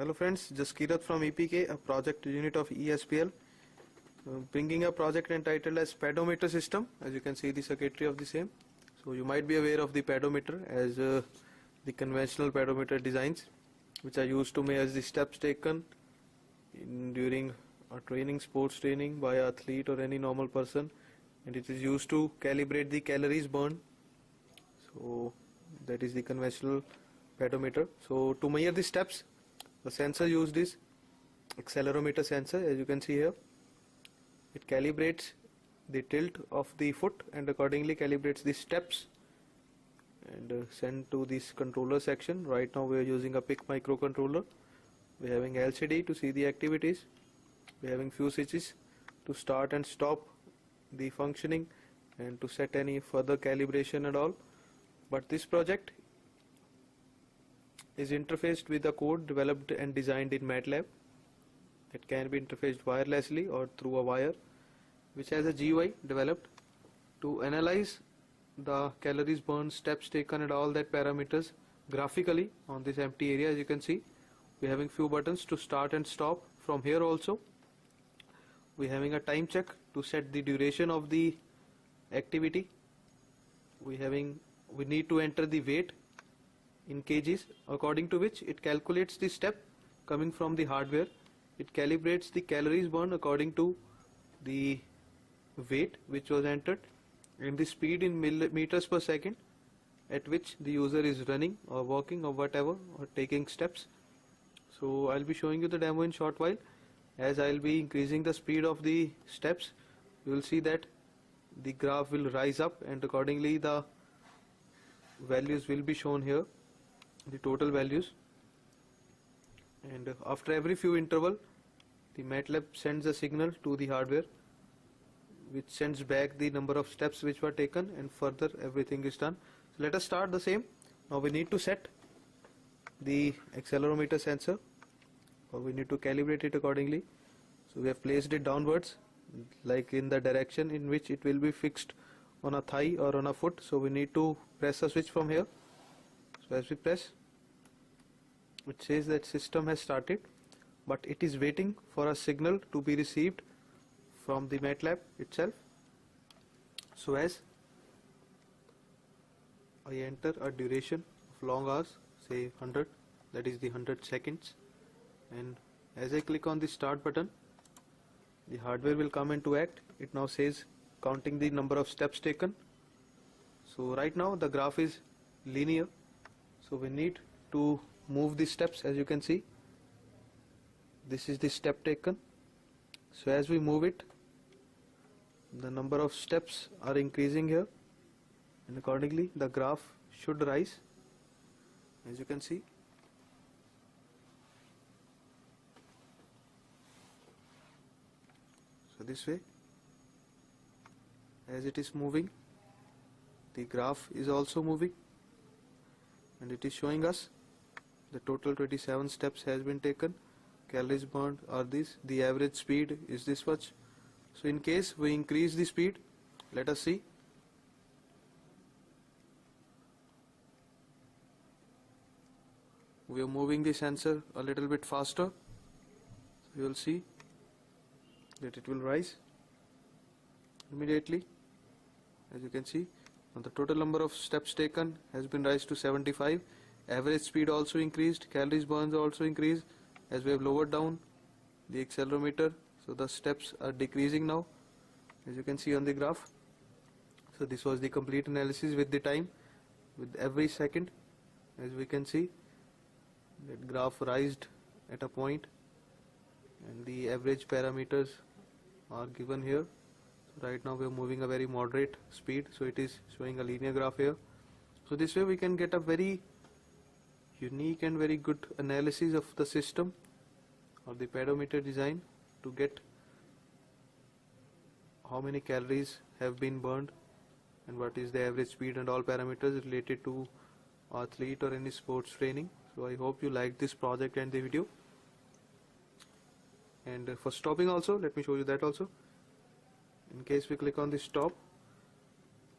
Hello friends, Jaskirat from EPK, a project unit of ESPL, bringing a project entitled as pedometer system. As you can see the circuitry of the same. So you might be aware of the pedometer as the conventional pedometer designs, which are used to measure the steps taken during a training, sports training by an athlete or any normal person, and it is used to calibrate the calories burned. So that is the conventional pedometer. So to measure the steps, the sensor used is accelerometer sensor. As you can see here, it calibrates the tilt of the foot and accordingly calibrates the steps and send to this controller section. Right now we are using a PIC microcontroller. We are having LCD to see the activities. We are having few switches to start and stop the functioning and to set any further calibration and all. But this project is interfaced with a code developed and designed in MATLAB. It can be interfaced wirelessly or through a wire, which has a GUI developed to analyze the calories burned, steps taken and all that parameters graphically on this empty area. As you can see, we are having few buttons to start and stop. From here also we are having a time check to set the duration of the activity. We need to enter the weight in kgs, according to which it calculates the step coming from the hardware. It calibrates the calories burned according to the weight which was entered and the speed in millimeters per second at which the user is running or walking or whatever or taking steps. So I'll be showing you the demo in short while. As I'll be increasing the speed of the steps, you will see that the graph will rise up and accordingly the values will be shown here, the total values, and after every few interval the MATLAB sends a signal to the hardware which sends back the number of steps which were taken and further everything is done. So let us start the same. Now we need to set the accelerometer sensor, or we need to calibrate it accordingly. So we have placed it downwards, like in the direction in which it will be fixed on a thigh or on a foot. So we need to press a switch from here. So as we press, it says that system has started, but it is waiting for a signal to be received from the MATLAB itself. So as I enter a duration of long hours, say 100, that is the 100 seconds, and as I click on the start button, the hardware will come into act. It now says counting the number of steps taken. So right now the graph is linear, so we need to move the steps. As you can see, this is the step taken. So as we move it, the number of steps are increasing here and accordingly the graph should rise, as you can see. So this way, as it is moving, the graph is also moving and it is showing us the total 27 steps has been taken. Calories burned are these. The average speed is this much. So in case we increase the speed, let us see. We are moving the sensor a little bit faster. So you will see that it will rise immediately. As you can see, the total number of steps taken has been raised to 75. Average speed also increased. Calories burned also increased as we have lowered down the accelerometer. So the steps are decreasing now, as you can see on the graph. So this was the complete analysis with the time, with every second. As we can see, that graph rised at a point and the average parameters are given here. So right now we are moving a very moderate speed, so it is showing a linear graph here. So this way we can get a very unique and very good analysis of the system or the pedometer design to get how many calories have been burned and what is the average speed and all parameters related to athlete or any sports training. So I hope you liked this project and the video. And for stopping also, let me show you that also. In case we click on the stop,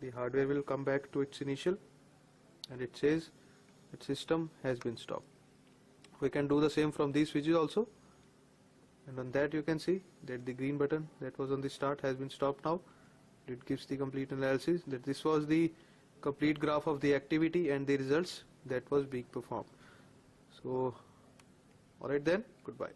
the hardware will come back to its initial and it says that system has been stopped. We can do the same from these switches also, and on that you can see that the green button that was on the start has been stopped now. It gives the complete analysis that this was the complete graph of the activity and the results that was being performed. So alright then, goodbye.